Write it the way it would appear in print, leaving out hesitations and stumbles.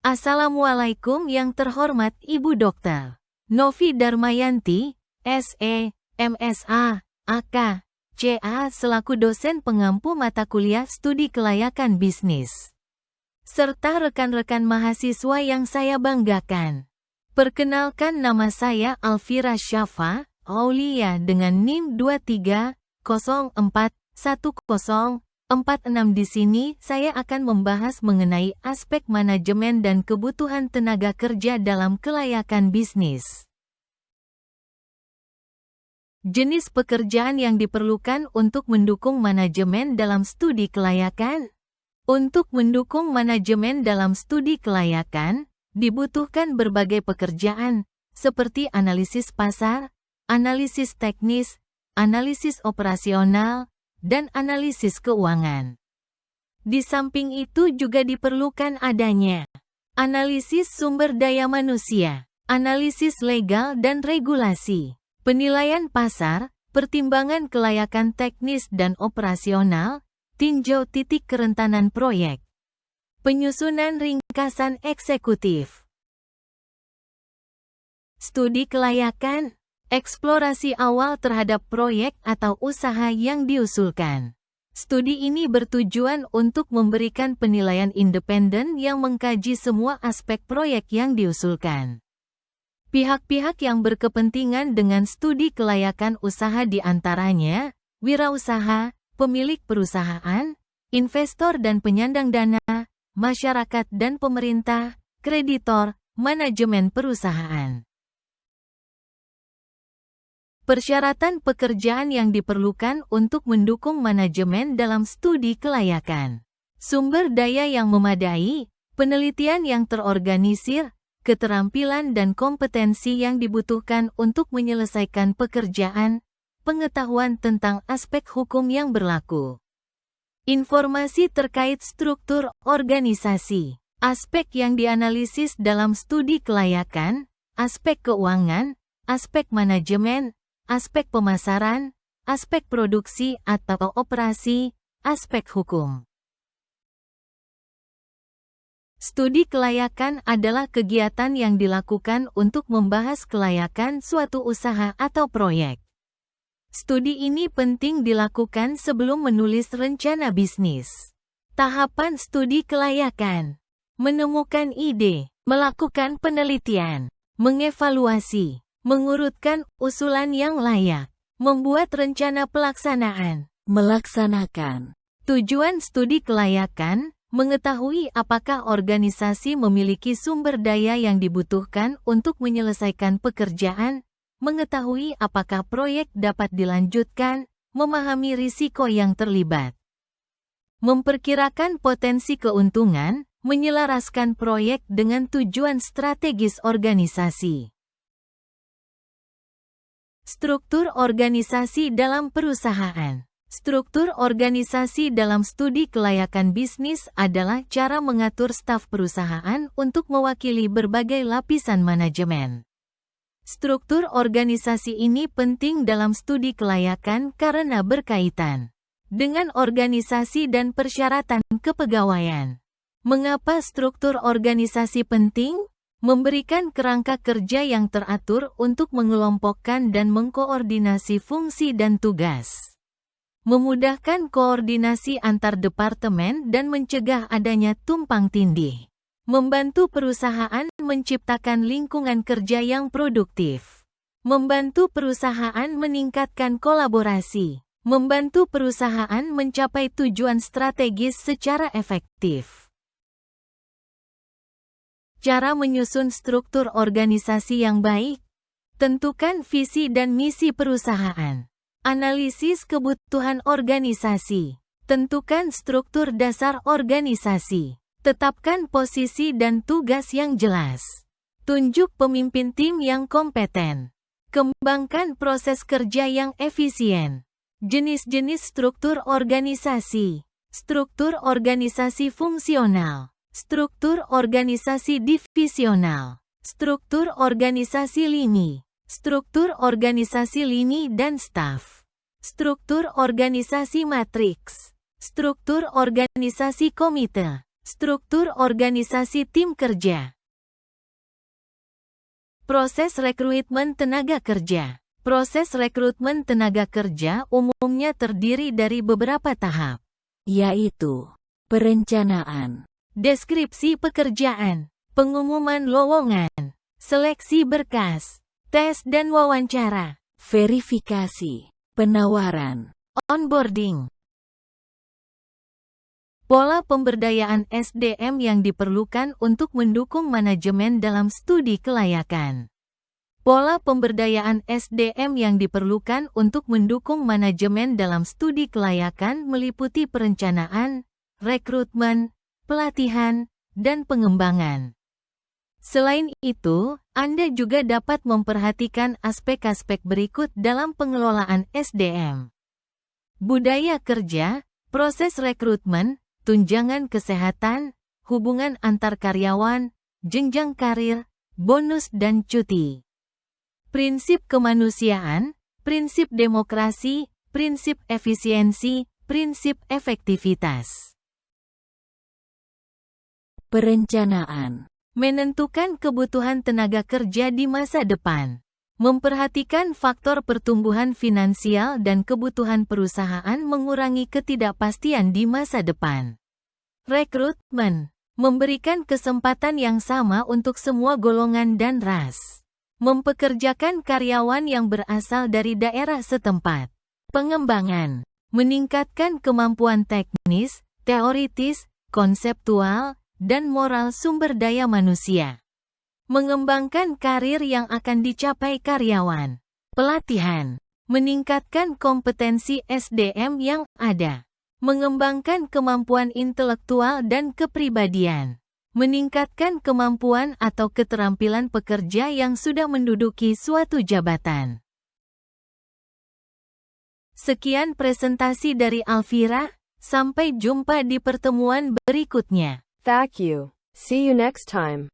Assalamualaikum yang terhormat Ibu Dokter Novi Darmayanti, SE, MSA, AK, CA selaku dosen pengampu mata kuliah studi kelayakan bisnis. Serta rekan-rekan mahasiswa yang saya banggakan. Perkenalkan, nama saya Alfira Syafa Aulia dengan NIM 23041046. Di sini saya akan membahas mengenai aspek manajemen dan kebutuhan tenaga kerja dalam kelayakan bisnis. Jenis pekerjaan yang diperlukan untuk mendukung manajemen dalam studi kelayakan. Untuk mendukung manajemen dalam studi kelayakan, dibutuhkan berbagai pekerjaan, seperti analisis pasar, analisis teknis, analisis operasional, dan analisis keuangan. Di samping itu juga diperlukan adanya analisis sumber daya manusia, analisis legal dan regulasi, penilaian pasar, pertimbangan kelayakan teknis dan operasional, tinjau titik kerentanan proyek, penyusunan ringkasan eksekutif. Studi kelayakan, eksplorasi awal terhadap proyek atau usaha yang diusulkan. Studi ini bertujuan untuk memberikan penilaian independen yang mengkaji semua aspek proyek yang diusulkan. Pihak-pihak yang berkepentingan dengan studi kelayakan usaha diantaranya wirausaha, pemilik perusahaan, investor dan penyandang dana, masyarakat dan pemerintah, kreditor, manajemen perusahaan. Persyaratan pekerjaan yang diperlukan untuk mendukung manajemen dalam studi kelayakan. Sumber daya yang memadai, penelitian yang terorganisir, keterampilan dan kompetensi yang dibutuhkan untuk menyelesaikan pekerjaan, pengetahuan tentang aspek hukum yang berlaku. Informasi terkait struktur organisasi, aspek yang dianalisis dalam studi kelayakan, aspek keuangan, aspek manajemen, aspek pemasaran, aspek produksi atau operasi, aspek hukum. Studi kelayakan adalah kegiatan yang dilakukan untuk membahas kelayakan suatu usaha atau proyek. Studi ini penting dilakukan sebelum menulis rencana bisnis. Tahapan studi kelayakan: menemukan ide, melakukan penelitian, mengevaluasi, mengurutkan usulan yang layak, membuat rencana pelaksanaan, melaksanakan. Tujuan studi kelayakan: mengetahui apakah organisasi memiliki sumber daya yang dibutuhkan untuk menyelesaikan pekerjaan, mengetahui apakah proyek dapat dilanjutkan, memahami risiko yang terlibat, memperkirakan potensi keuntungan, menyelaraskan proyek dengan tujuan strategis organisasi. Struktur organisasi dalam perusahaan. Struktur organisasi dalam studi kelayakan bisnis adalah cara mengatur staf perusahaan untuk mewakili berbagai lapisan manajemen. Struktur organisasi ini penting dalam studi kelayakan karena berkaitan dengan organisasi dan persyaratan kepegawaian. Mengapa struktur organisasi penting? Memberikan kerangka kerja yang teratur untuk mengelompokkan dan mengkoordinasi fungsi dan tugas. Memudahkan koordinasi antar departemen dan mencegah adanya tumpang tindih. Membantu perusahaan menciptakan lingkungan kerja yang produktif. Membantu perusahaan meningkatkan kolaborasi. Membantu perusahaan mencapai tujuan strategis secara efektif. Cara menyusun struktur organisasi yang baik. Tentukan visi dan misi perusahaan. Analisis kebutuhan organisasi. Tentukan struktur dasar organisasi. Tetapkan posisi dan tugas yang jelas. Tunjuk pemimpin tim yang kompeten. Kembangkan proses kerja yang efisien. Jenis-jenis struktur organisasi. Struktur organisasi fungsional. Struktur organisasi divisional, struktur organisasi lini, struktur organisasi lini dan staf, struktur organisasi matriks, struktur organisasi komite, Struktur organisasi tim kerja. Proses rekrutmen tenaga kerja. Proses rekrutmen tenaga kerja umumnya terdiri dari beberapa tahap, yaitu perencanaan, deskripsi pekerjaan, pengumuman lowongan, seleksi berkas, tes dan wawancara, verifikasi, penawaran, onboarding. Pola pemberdayaan SDM yang diperlukan untuk mendukung manajemen dalam studi kelayakan. Pola pemberdayaan SDM yang diperlukan untuk mendukung manajemen dalam studi kelayakan meliputi perencanaan, rekrutmen, pelatihan, dan pengembangan. Selain itu, Anda juga dapat memperhatikan aspek-aspek berikut dalam pengelolaan SDM. Budaya kerja, proses rekrutmen, tunjangan kesehatan, hubungan antar karyawan, jenjang karir, bonus dan cuti. Prinsip kemanusiaan, prinsip demokrasi, prinsip efisiensi, prinsip efektivitas. Perencanaan. Menentukan kebutuhan tenaga kerja di masa depan. Memperhatikan faktor pertumbuhan finansial dan kebutuhan perusahaan mengurangi ketidakpastian di masa depan. Rekrutmen. Memberikan kesempatan yang sama untuk semua golongan dan ras. Mempekerjakan karyawan yang berasal dari daerah setempat. Pengembangan. Meningkatkan kemampuan teknis, teoritis, konseptual, dan moral sumber daya manusia. Mengembangkan karir yang akan dicapai karyawan. Pelatihan. Meningkatkan kompetensi SDM yang ada. Mengembangkan kemampuan intelektual dan kepribadian. Meningkatkan kemampuan atau keterampilan pekerja yang sudah menduduki suatu jabatan. Sekian presentasi dari Alfira. Sampai jumpa di pertemuan berikutnya. Thank you. See you next time.